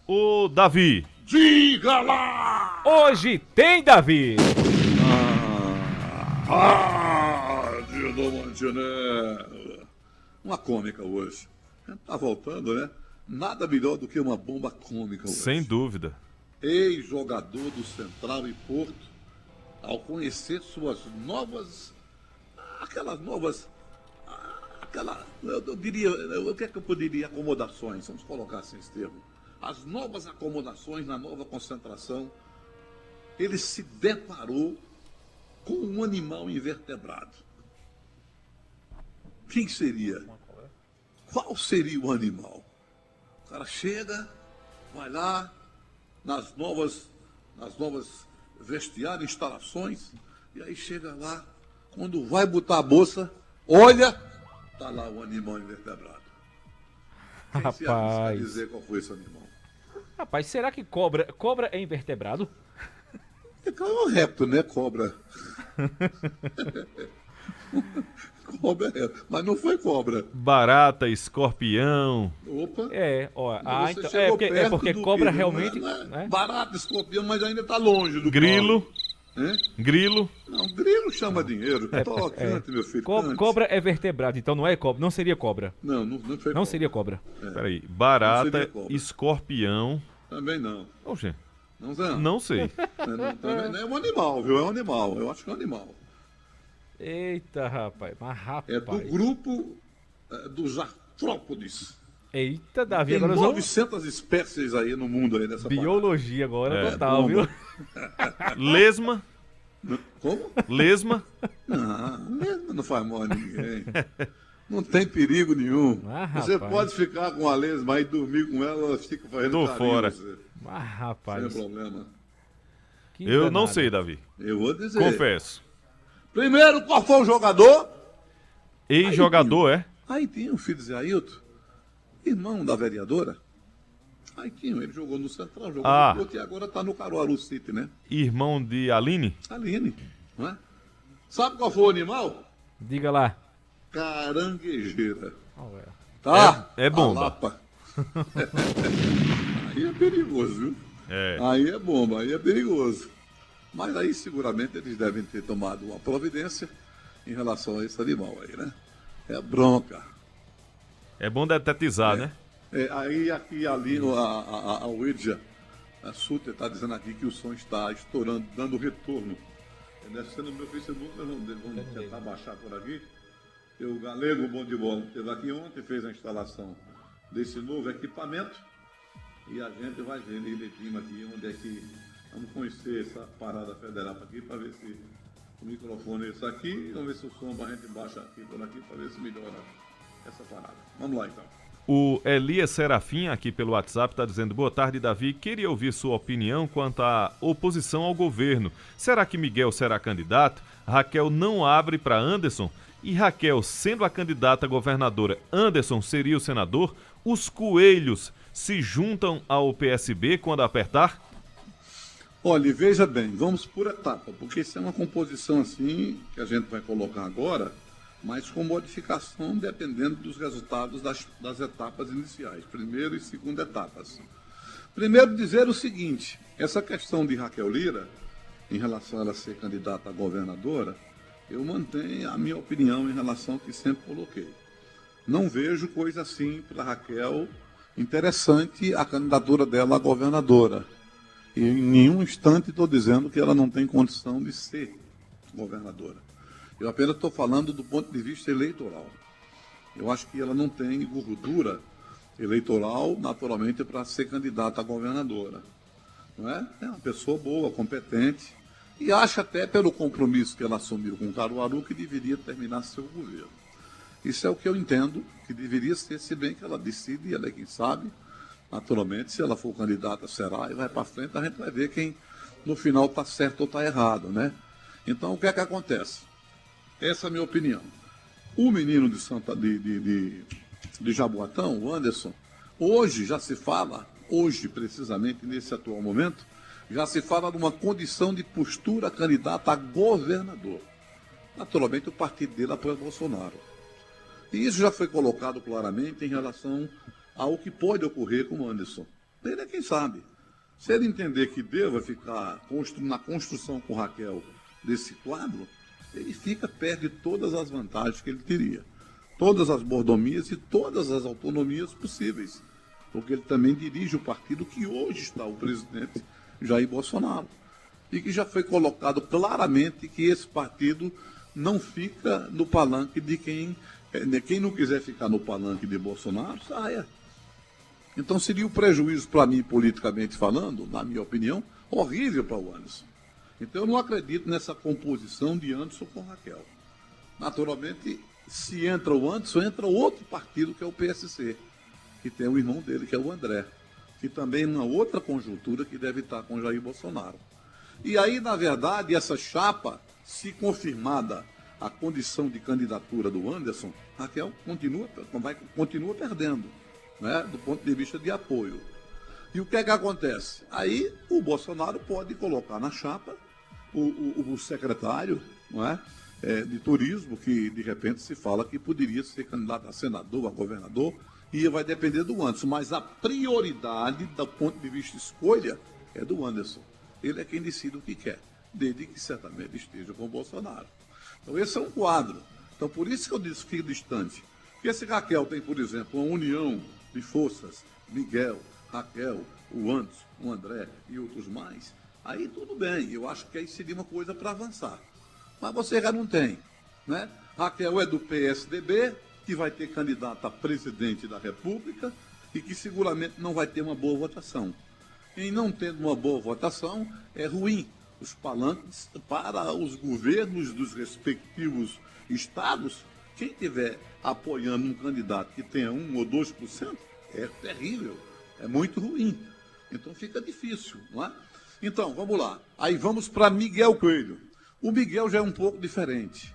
Ô, Davi. Diga lá! Hoje tem, Davi! Dia do Mantiné. Uma cômica hoje. Tá voltando, né? Nada melhor do que uma bomba cômica hoje. Sem dúvida. Ex-jogador do Central e Porto, ao conhecer suas novas... eu diria, o que é que eu poderia, acomodações, vamos colocar assim esse termo. As novas acomodações na nova concentração, ele se deparou com um animal invertebrado. Quem seria? Qual seria o animal? O cara chega, vai lá, nas novas vestiários, instalações, e aí chega lá, quando vai botar a bolsa, olha, tá lá o animal invertebrado. Quem se arrisca a dizer qual foi esse animal? Rapaz, será que cobra é invertebrado? É um réptil, né, cobra? Cobra é, mas não foi cobra. Barata, escorpião. Opa. Então, Você chegou porque perto do cobra que, realmente... Não é né? barato, escorpião, mas ainda está longe do Grilo. pau. Hein? Grilo. Não, grilo chama dinheiro. Cante, meu filho, cante. Cobra é vertebrado, então não é cobra, não seria cobra. Não foi Não cobra. seria cobra. Peraí. Não Barata, seria cobra. escorpião. Também não. Oxe, Não, não sei. também não é um animal, viu? É um animal. Eu acho que é um animal. Eita, rapaz. Mas rapaz. É do grupo dos artrópodes. Eita, Davi, Tem agora nós vamos... 900 espécies aí no mundo aí dessa Biologia agora, total, bomba. viu? Lesma. parada. Como? Lesma. Não faz mal a ninguém. Não tem perigo nenhum. Você rapaz. pode ficar com a lesma aí, dormir com ela, ela fica fazendo Tô carinho fora. em você, Mas rapaz. sem problema. Que Eu não danado. sei, Davi. Eu vou dizer. Confesso. Primeiro, qual foi o jogador? Ex-jogador, é? Aí tinha o filho de Zé Ailton, irmão da vereadora. Aí tinha, ele jogou no Central, jogou no Porto e agora está no Caruaru City, né? Irmão de Aline? Aline, não é? Sabe qual foi o animal? Diga lá. Caranguejeira. Oh, é. Tá? É bomba. A Lapa. Aí é perigoso, viu? É. Aí é bomba, aí é perigoso. Mas aí seguramente eles devem ter tomado uma providência em relação a esse animal aí, né? É bronca. É bom detetizar, né? Aí aqui ali a Widja, a Suter está dizendo aqui que o som está estourando, dando retorno. Deve ser no meu Facebook, nós vamos tentar baixar por aqui. O Galego Bom de Bola esteve aqui ontem, fez a instalação desse novo equipamento e a gente vai ver direitinho aqui onde é que vamos conhecer essa parada federal aqui para ver se o microfone é esse aqui, vamos ver se o som a gente baixa aqui por aqui para ver se melhora essa parada. Vamos lá então. O Elias Serafim, aqui pelo WhatsApp, está dizendo: boa tarde, Davi. Queria ouvir sua opinião quanto à oposição ao governo. Será que Miguel será candidato? Raquel não abre para Anderson? E Raquel, sendo a candidata a governadora, Anderson seria o senador? Os coelhos se juntam ao PSB quando apertar? Olha, veja bem, vamos por etapa, porque isso é uma composição assim que a gente vai colocar agora, mas com modificação dependendo dos resultados das etapas iniciais, primeira e segunda etapas. Primeiro dizer o seguinte, essa questão de Raquel Lira, em relação a ela ser candidata a governadora, eu mantenho a minha opinião em relação ao que sempre coloquei. Não vejo coisa assim para Raquel interessante a candidatura dela a governadora. E em nenhum instante estou dizendo que ela não tem condição de ser governadora. Eu apenas estou falando do ponto de vista eleitoral. Eu acho que ela não tem gordura eleitoral, naturalmente, para ser candidata a governadora. Não é? É uma pessoa boa, competente, e acho até pelo compromisso que ela assumiu com o Caruaru que deveria terminar seu governo. Isso é o que eu entendo que deveria ser, se bem que ela decide, ela é quem sabe. Naturalmente, se ela for candidata, será, e vai para frente, a gente vai ver quem no final está certo ou está errado, né? Então, o que é que acontece? Essa é a minha opinião. O menino de Jaboatão, o Anderson, hoje já se fala, hoje precisamente nesse atual momento, já se fala de uma condição de postura candidata a governador. Naturalmente, o partido dele apoia Bolsonaro. E isso já foi colocado claramente em relação ao que pode ocorrer com o Anderson. Ele é quem sabe. Se ele entender que deva ficar na construção com Raquel desse quadro, ele perde todas as vantagens que ele teria. Todas as mordomias e todas as autonomias possíveis. Porque ele também dirige o partido que hoje está o presidente Jair Bolsonaro. E que já foi colocado claramente que esse partido não fica no palanque de quem não quiser ficar no palanque de Bolsonaro, saia. Então seria um prejuízo para mim, politicamente falando, na minha opinião, horrível para o Anderson. Então eu não acredito nessa composição de Anderson com Raquel. Naturalmente, se entra o Anderson, entra outro partido que é o PSC, que tem o irmão dele, que é o André, que também é uma outra conjuntura que deve estar com Jair Bolsonaro. E aí, na verdade, essa chapa, se confirmada a condição de candidatura do Anderson, Raquel continua perdendo, né, do ponto de vista de apoio. E o que é que acontece? Aí o Bolsonaro pode colocar na chapa o secretário, não é, de turismo, que de repente se fala que poderia ser candidato a senador, a governador, e vai depender do Anderson. Mas a prioridade, do ponto de vista de escolha, é do Anderson. Ele é quem decide o que quer, desde que certamente esteja com o Bolsonaro. Então esse é um quadro. Então por isso que eu disse que fica distante. Porque se Raquel tem, por exemplo, uma união de forças, Miguel, Raquel, o Anderson, o André e outros mais, aí tudo bem, eu acho que aí seria uma coisa para avançar. Mas você já não tem, né? Raquel é do PSDB, que vai ter candidato a presidente da República e que seguramente não vai ter uma boa votação. E não tendo uma boa votação, é ruim os palanques para os governos dos respectivos estados. Quem estiver apoiando um candidato que tenha 1 ou 2%, é terrível, é muito ruim. Então fica difícil, não é? Então, vamos lá. Aí vamos para Miguel Coelho. O Miguel já é um pouco diferente.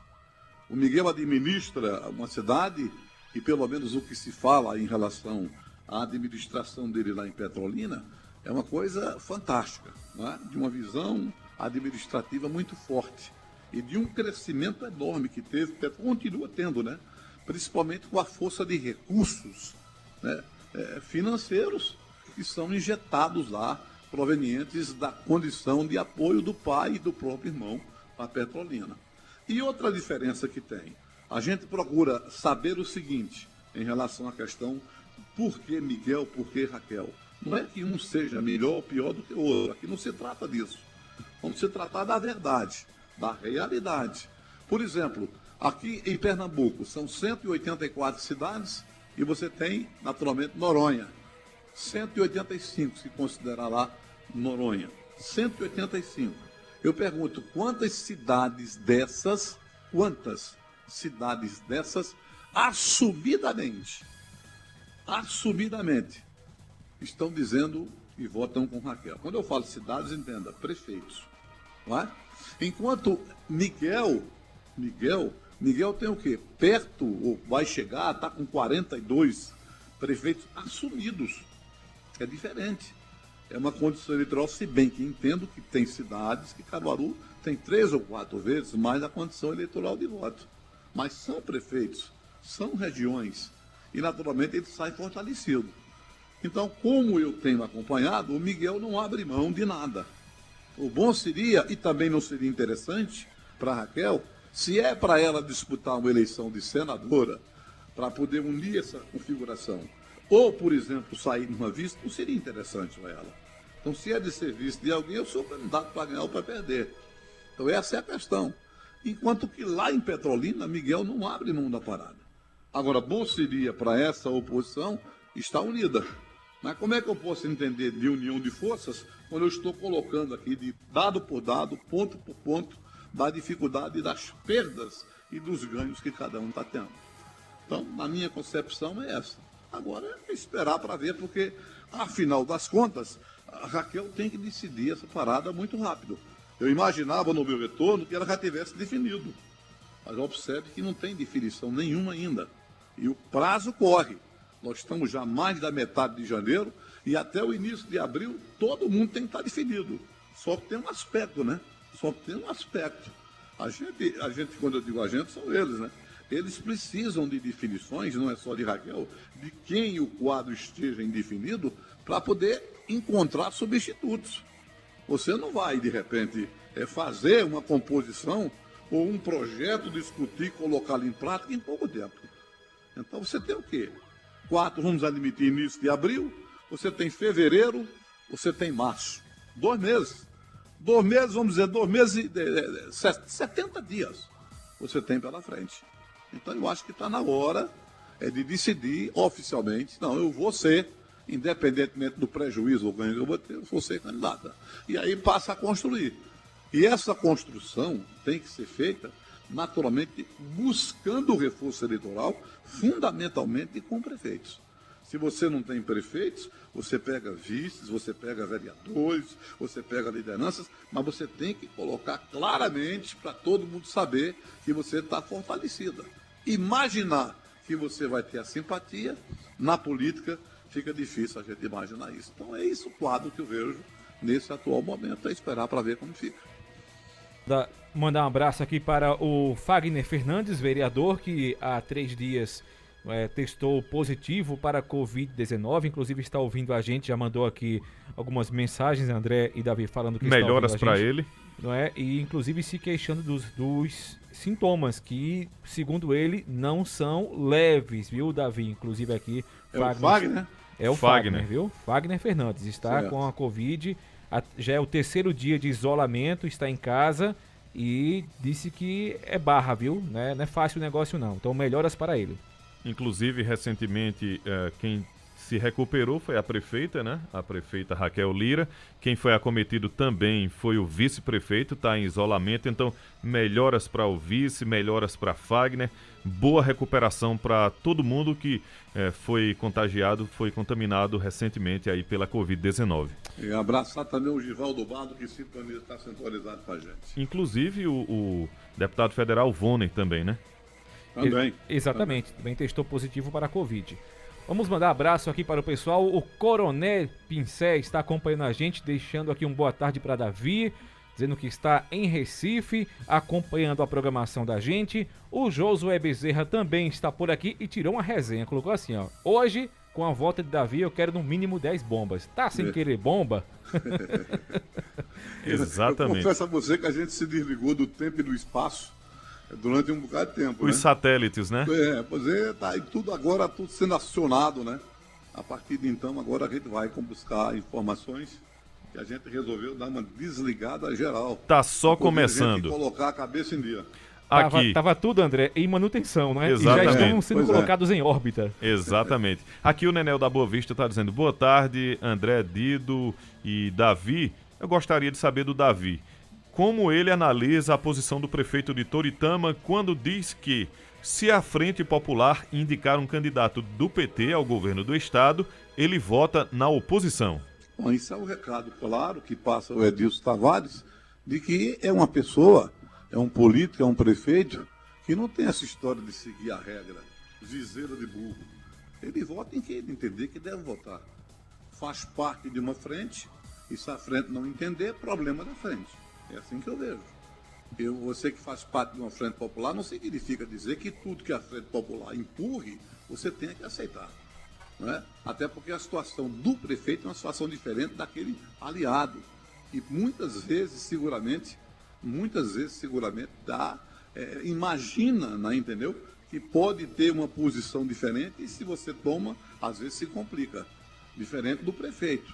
O Miguel administra uma cidade e, pelo menos, o que se fala em relação à administração dele lá em Petrolina é uma coisa fantástica, não é? De uma visão administrativa muito forte e de um crescimento enorme que teve, continua tendo, né? Principalmente com a força de recursos, né, financeiros que são injetados lá, provenientes da condição de apoio do pai e do próprio irmão à Petrolina. E outra diferença que tem, a gente procura saber o seguinte em relação à questão por que Miguel, por que Raquel. Não é que um seja melhor ou pior do que o outro, aqui não se trata disso. Vamos se tratar da verdade, da realidade. Por exemplo, aqui em Pernambuco são 184 cidades e você tem, naturalmente, Noronha. 185, se considerar lá Noronha. 185. Eu pergunto, quantas cidades dessas, assumidamente, estão dizendo e votam com Raquel? Quando eu falo cidades, entenda, prefeitos. Não é? Enquanto Miguel tem o quê? Perto, ou vai chegar, está com 42 prefeitos assumidos. É diferente. É uma condição eleitoral, se bem que entendo que tem cidades que Caruaru tem 3 ou 4 vezes mais a condição eleitoral de voto. Mas são prefeitos, são regiões, e naturalmente ele sai fortalecido. Então, como eu tenho acompanhado, o Miguel não abre mão de nada. O bom seria, e também não seria interessante para a Raquel, se é para ela disputar uma eleição de senadora, para poder unir essa configuração, ou, por exemplo, sair numa vice, não seria interessante para ela. Então, se é de ser vice de alguém, eu sou candidato para ganhar ou para perder. Então, essa é a questão. Enquanto que lá em Petrolina, Miguel não abre mão da parada. Agora, bom seria para essa oposição estar unida. Mas como é que eu posso entender de união de forças quando eu estou colocando aqui, de dado por dado, ponto por ponto, da dificuldade das perdas e dos ganhos que cada um está tendo? Então, na minha concepção é essa. Agora é esperar para ver, porque, afinal das contas, a Raquel tem que decidir essa parada muito rápido. Eu imaginava no meu retorno que ela já tivesse definido. Mas observe que não tem definição nenhuma ainda. E o prazo corre. Nós estamos já mais da metade de janeiro e até o início de abril todo mundo tem que estar definido. Só que tem um aspecto, né? Só que tem um aspecto. A gente, quando eu digo a gente, são eles, né? Eles precisam de definições, não é só de Raquel, de quem o quadro esteja indefinido, para poder encontrar substitutos. Você não vai, de repente, fazer uma composição ou um projeto, discutir, colocá-lo em prática em pouco tempo. Então você tem o quê? 4, vamos admitir, início de abril, você tem fevereiro, você tem março. 2 meses. 2 meses, vamos dizer, 2 meses, 70 dias você tem pela frente. Então eu acho que está na hora de decidir oficialmente, não, eu vou ser, independentemente do prejuízo ou ganho que eu vou ser candidata. E aí passa a construir. E essa construção tem que ser feita, naturalmente, buscando o reforço eleitoral, fundamentalmente com prefeitos. Se você não tem prefeitos, você pega vices, você pega vereadores, você pega lideranças, mas você tem que colocar claramente para todo mundo saber que você está fortalecida. Imaginar que você vai ter a simpatia na política, fica difícil a gente imaginar isso. Então é isso o quadro que eu vejo nesse atual momento, é esperar para ver como fica. Mandar um abraço aqui para o Fagner Fernandes, vereador, que há 3 dias testou positivo para a Covid-19, inclusive está ouvindo a gente, já mandou aqui algumas mensagens, André e Davi, falando que melhoras para ele, não é? E inclusive se queixando dos sintomas, que segundo ele não são leves, viu, Davi? Inclusive aqui o Fagner? É o Fagner, viu? Fagner Fernandes está certo. Com a Covid, já é o 3º dia de isolamento, está em casa e disse que é barra, viu? Né? Não é fácil o negócio não, então melhoras para ele. Inclusive, recentemente, quem se recuperou foi a prefeita, né? A prefeita Raquel Lira. Quem foi acometido também foi o vice-prefeito, está em isolamento. Então, melhoras para o vice, melhoras para Fagner. Boa recuperação para todo mundo que foi contagiado, foi contaminado recentemente aí pela Covid-19. E abraçar também o Givaldo Bardo, que está centralizado com a gente. Inclusive, o deputado federal Vonner também, né? Também. Exatamente, também testou positivo para a Covid. Vamos mandar abraço aqui para o pessoal. O Coronel Pincé está acompanhando a gente, deixando aqui um boa tarde para Davi, dizendo que está em Recife, acompanhando a programação da gente. O Josué Bezerra também está por aqui e tirou uma resenha, colocou assim, ó: hoje, com a volta de Davi, eu quero no mínimo 10 bombas. Tá sem querer bomba? Exatamente. Eu confesso a você que a gente se desligou do tempo e do espaço durante um bocado de tempo. Os satélites, né? Pois é, tá aí tudo agora, tudo sendo acionado, né? A partir de então, agora a gente vai buscar informações e a gente resolveu dar uma desligada geral. Tá só começando. Colocar a cabeça em dia. Aqui. Tava tudo, André, em manutenção, né? Exatamente. E já estão sendo colocados em órbita. Exatamente. Aqui o Nenel da Boa Vista está dizendo: boa tarde, André, Dido e Davi. Eu gostaria de saber do Davi. Como ele analisa a posição do prefeito de Toritama quando diz que, se a Frente Popular indicar um candidato do PT ao governo do estado, ele vota na oposição? Bom, isso é um recado claro que passa o Edilson Tavares, de que é uma pessoa, é um político, é um prefeito, que não tem essa história de seguir a regra, viseira de burro. Ele vota em quem ele entender que deve votar. Faz parte de uma frente, e se a frente não entender, problema da frente. É assim que eu vejo. Você que faz parte de uma frente popular não significa dizer que tudo que a frente popular empurre, você tenha que aceitar. Não é? Até porque a situação do prefeito é uma situação diferente daquele aliado. E muitas vezes, seguramente, imagina, né, entendeu? Que pode ter uma posição diferente e se você toma, às vezes se complica. Diferente do prefeito,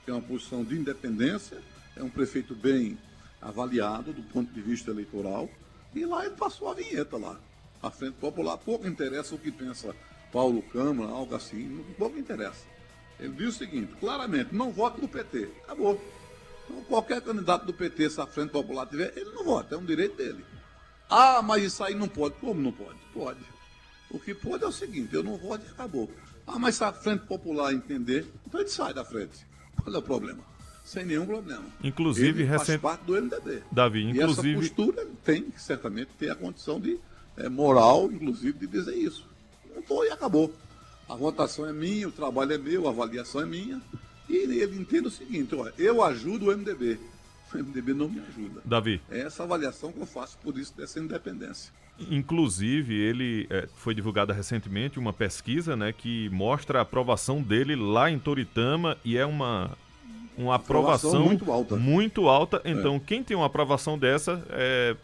que é uma posição de independência, é um prefeito bem avaliado do ponto de vista eleitoral, e lá ele passou a vinheta lá. A Frente Popular pouco interessa o que pensa Paulo Câmara, algo assim, pouco interessa. Ele diz o seguinte, claramente, não vote no PT, acabou. Então qualquer candidato do PT, se a Frente Popular tiver, ele não vota, é um direito dele. Ah, mas isso aí não pode. Como não pode? Pode. O que pode é o seguinte, eu não voto e acabou. Ah, mas se a Frente Popular entender, então ele sai da frente. Qual é o problema? Sem nenhum problema. Inclusive, ele faz parte do MDB. Davi, inclusive... E essa postura tem que certamente ter a condição de moral, inclusive, de dizer isso. Não e acabou. A votação é minha, o trabalho é meu, a avaliação é minha. E ele entende o seguinte, olha, eu ajudo o MDB. O MDB não me ajuda. Davi. É essa avaliação que eu faço por isso dessa independência. Inclusive, ele foi divulgada recentemente uma pesquisa, né, que mostra a aprovação dele lá em Toritama e é uma uma aprovação muito alta. Então, quem tem uma aprovação dessa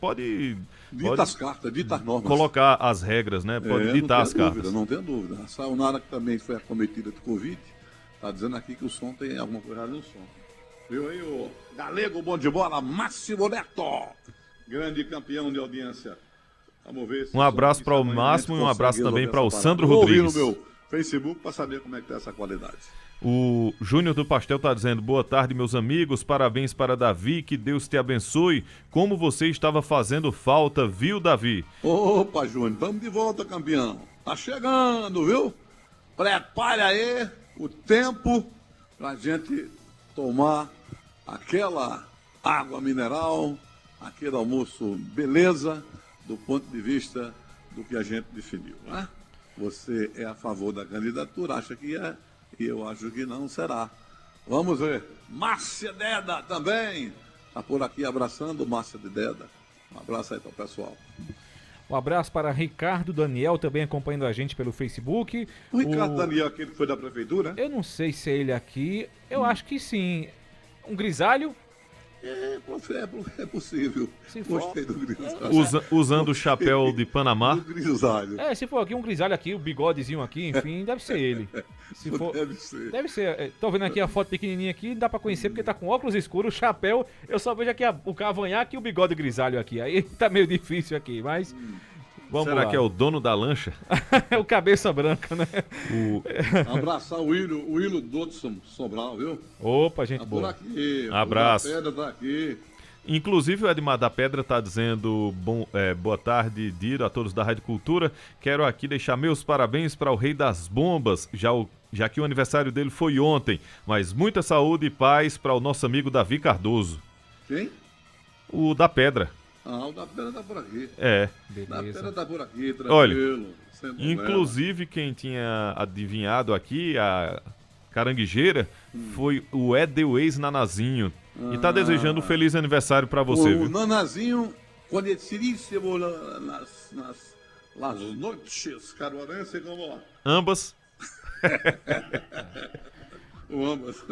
pode dita as cartas, dita as normas. Colocar as regras, né? Pode ditar as cartas. Não tem dúvida. A Sayonara, que também foi acometida de Covid, está dizendo aqui que o som tem alguma coisa no som. Viu aí o galego bom de bola, Máximo Neto, grande campeão de audiência. Vamos ver se um abraço para o Máximo e um abraço também para o Sandro Rodrigues. Vou ouvir no meu Facebook para saber como é que tá essa qualidade. O Júnior do Pastel está dizendo: boa tarde, meus amigos, parabéns para Davi, que Deus te abençoe. Como você estava fazendo falta, viu, Davi? Opa, Júnior, estamos de volta, campeão. Tá chegando, viu? Prepare aí o tempo pra gente tomar aquela água mineral, aquele almoço beleza, do ponto de vista do que a gente definiu, né? Você é a favor da candidatura, acha que é, e eu acho que não será. Vamos ver. Márcia Deda também está por aqui abraçando, Márcia de Deda. Um abraço aí para o pessoal. Um abraço para Ricardo Daniel, também acompanhando a gente pelo Facebook. O Ricardo Daniel, aquele que foi da prefeitura? Eu não sei se é ele aqui, eu acho que sim. Um grisalho? É possível. Gostei do grisalho. Usando o chapéu de Panamá. O grisalho. Se for aqui um grisalho aqui, o bigodezinho aqui, enfim, deve ser ele. Se for, deve ser. Tô vendo aqui a foto pequenininha aqui, dá pra conhecer porque tá com óculos escuros, o chapéu, eu só vejo aqui o cavanhaque e o bigode grisalho aqui. Aí tá meio difícil aqui, mas vamos Será lá. que é o dono da lancha? É o cabeça branca, né? Abraçar o Willo Dodson Sobral, viu? Opa, gente tá boa. Por aqui. Abraço. O da Pedra tá aqui. Inclusive o Edmar da Pedra está dizendo boa tarde, Diro, a todos da Rádio Cultura. Quero aqui deixar meus parabéns para o Rei das Bombas, já que o aniversário dele foi ontem. Mas muita saúde e paz para o nosso amigo Davi Cardoso. Quem? O da Pedra. O da Pedra tá por aqui. Beleza. Da Pedra tá por aqui, tranquilo. Olha, inclusive quem tinha adivinhado aqui, a caranguejeira, foi o Edelweis Nanazinho. E tá desejando um feliz aniversário para você, o viu? Nanazinho, conhecidíssimo nas noites caruarense como... Ambas. Ambas.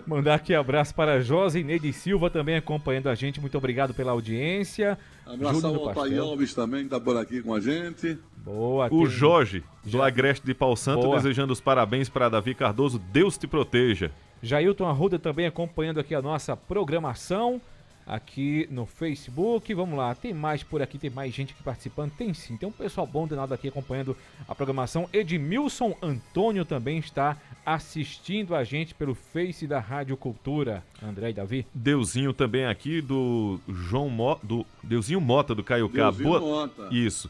Mandar aqui abraço para Josineide Silva, também acompanhando a gente. Muito obrigado pela audiência. Abraçar o Altair Alves também, que tá por aqui com a gente. Boa. O Jorge, do Agreste de Pau Santo, desejando os parabéns para Davi Cardoso. Deus te proteja. Jailton Arruda também acompanhando aqui a nossa programação aqui no Facebook. Vamos lá, tem mais por aqui, tem mais gente aqui participando. Tem sim, tem um pessoal bom danado aqui acompanhando a programação. Edmilson Antônio também está assistindo a gente pelo Face da Rádio Cultura. André e Davi. Deusinho também aqui do Deusinho Mota do Caiucá. Mota. Isso.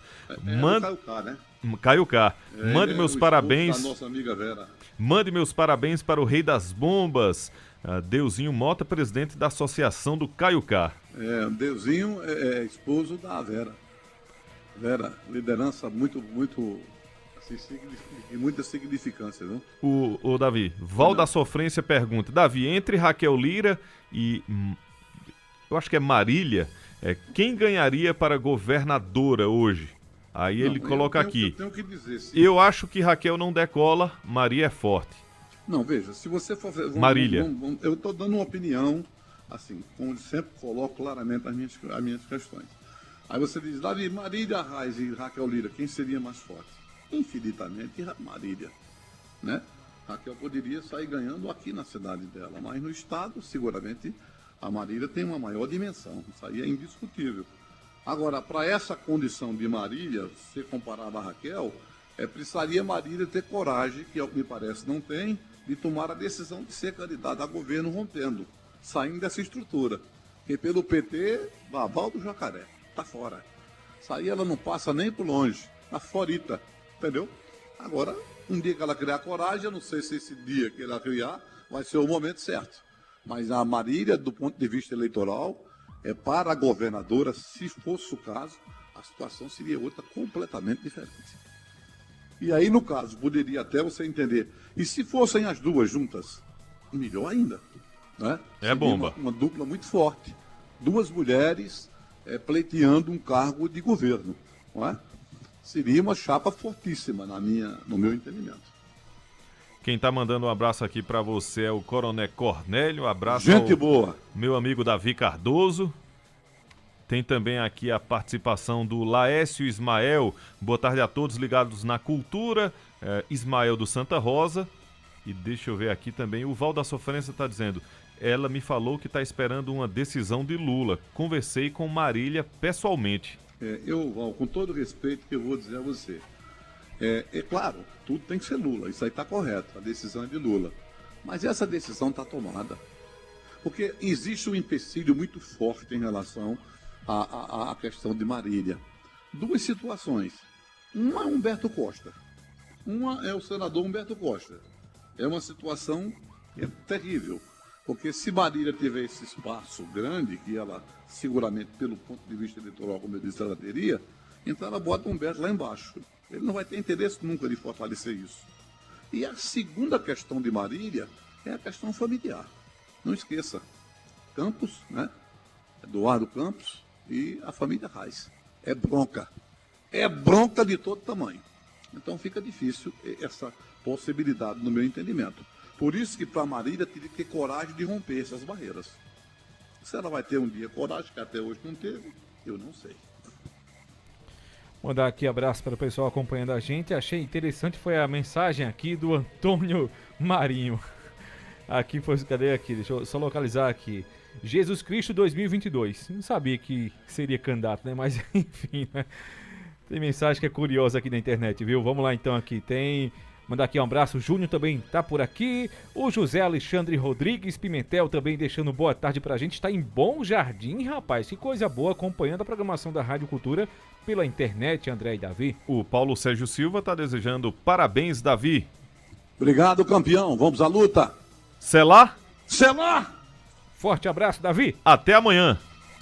Caiucá, né? Caiucá. Mande meus parabéns. Da nossa amiga Vera. Mande meus parabéns para o Rei das Bombas, Deusinho Mota, presidente da Associação do Caiucá. Deusinho é esposo da Vera. Vera, liderança muito assim, de muita significância, viu? O Davi, Val da Sofrência pergunta: Davi, entre Raquel Lira e eu acho que é Marília, quem ganharia para governadora hoje? Aí ele coloca aqui. Eu tenho que dizer, eu acho que Raquel não decola, Maria é forte. Não, veja, se você for... Marília. Eu estou dando uma opinião, assim, como sempre coloco claramente as minhas questões. Aí você diz, Davi, Marília Reis e Raquel Lira, quem seria mais forte? Infinitamente Marília, né? Raquel poderia sair ganhando aqui na cidade dela, mas no estado, seguramente, a Marília tem uma maior dimensão, isso aí é indiscutível. Agora, para essa condição de Marília ser comparada a Raquel, precisaria Marília ter coragem, que ao que me parece não tem, de tomar a decisão de ser candidata a governo rompendo, saindo dessa estrutura. Porque pelo PT, babau do jacaré, tá fora. Isso aí ela não passa nem por longe, tá forita, entendeu? Agora, um dia que ela criar coragem, eu não sei se esse dia que ela criar vai ser o momento certo. Mas a Marília, do ponto de vista eleitoral, para a governadora, se fosse o caso, a situação seria outra completamente diferente. E aí, no caso, poderia até você entender. E se fossem as duas juntas, melhor ainda. Né? Seria bomba. Uma dupla muito forte. Duas mulheres pleiteando um cargo de governo. Não é? Seria uma chapa fortíssima, no meu entendimento. Quem tá mandando um abraço aqui para você é o Coronel Cornélio. Abraço Gente ao boa. meu amigo Davi Cardoso. Tem também aqui a participação do Laécio Ismael. Boa tarde a todos ligados na cultura. Ismael do Santa Rosa. E deixa eu ver aqui também, o Val da Sofrência está dizendo: ela me falou que está esperando uma decisão de Lula. Conversei com Marília pessoalmente. Val, com todo o respeito que eu vou dizer a você, é claro, tudo tem que ser Lula, isso aí está correto, a decisão é de Lula. Mas essa decisão está tomada. Porque existe um empecilho muito forte em relação à questão de Marília. Duas situações. Uma é Humberto Costa. Uma é o senador Humberto Costa. É uma situação terrível. Porque se Marília tiver esse espaço grande, que ela seguramente, pelo ponto de vista eleitoral, como eu disse, ela teria, então ela bota o Humberto lá embaixo. Ele não vai ter interesse nunca de fortalecer isso. E a segunda questão de Marília é a questão familiar. Não esqueça, Campos, né? Eduardo Campos e a família Reis. É bronca. É bronca de todo tamanho. Então fica difícil essa possibilidade, no meu entendimento. Por isso que para Marília teria que ter coragem de romper essas barreiras. Se ela vai ter um dia coragem, que até hoje não teve, eu não sei. Mandar aqui abraço para o pessoal acompanhando a gente. Achei interessante, foi a mensagem aqui do Antônio Marinho. Aqui foi, cadê aqui? Deixa eu só localizar aqui. Jesus Cristo 2022. Não sabia que seria candidato, né? Mas enfim, né? Tem mensagem que é curiosa aqui na internet, viu? Vamos lá então aqui. Mandar aqui um abraço, o Júnior também tá por aqui. O José Alexandre Rodrigues Pimentel também deixando boa tarde pra gente. Está em Bom Jardim, rapaz. Que coisa boa, acompanhando a programação da Rádio Cultura pela internet, André e Davi. O Paulo Sérgio Silva tá desejando parabéns, Davi. Obrigado, campeão. Vamos à luta. Selá? Selá! Forte abraço, Davi. Até amanhã.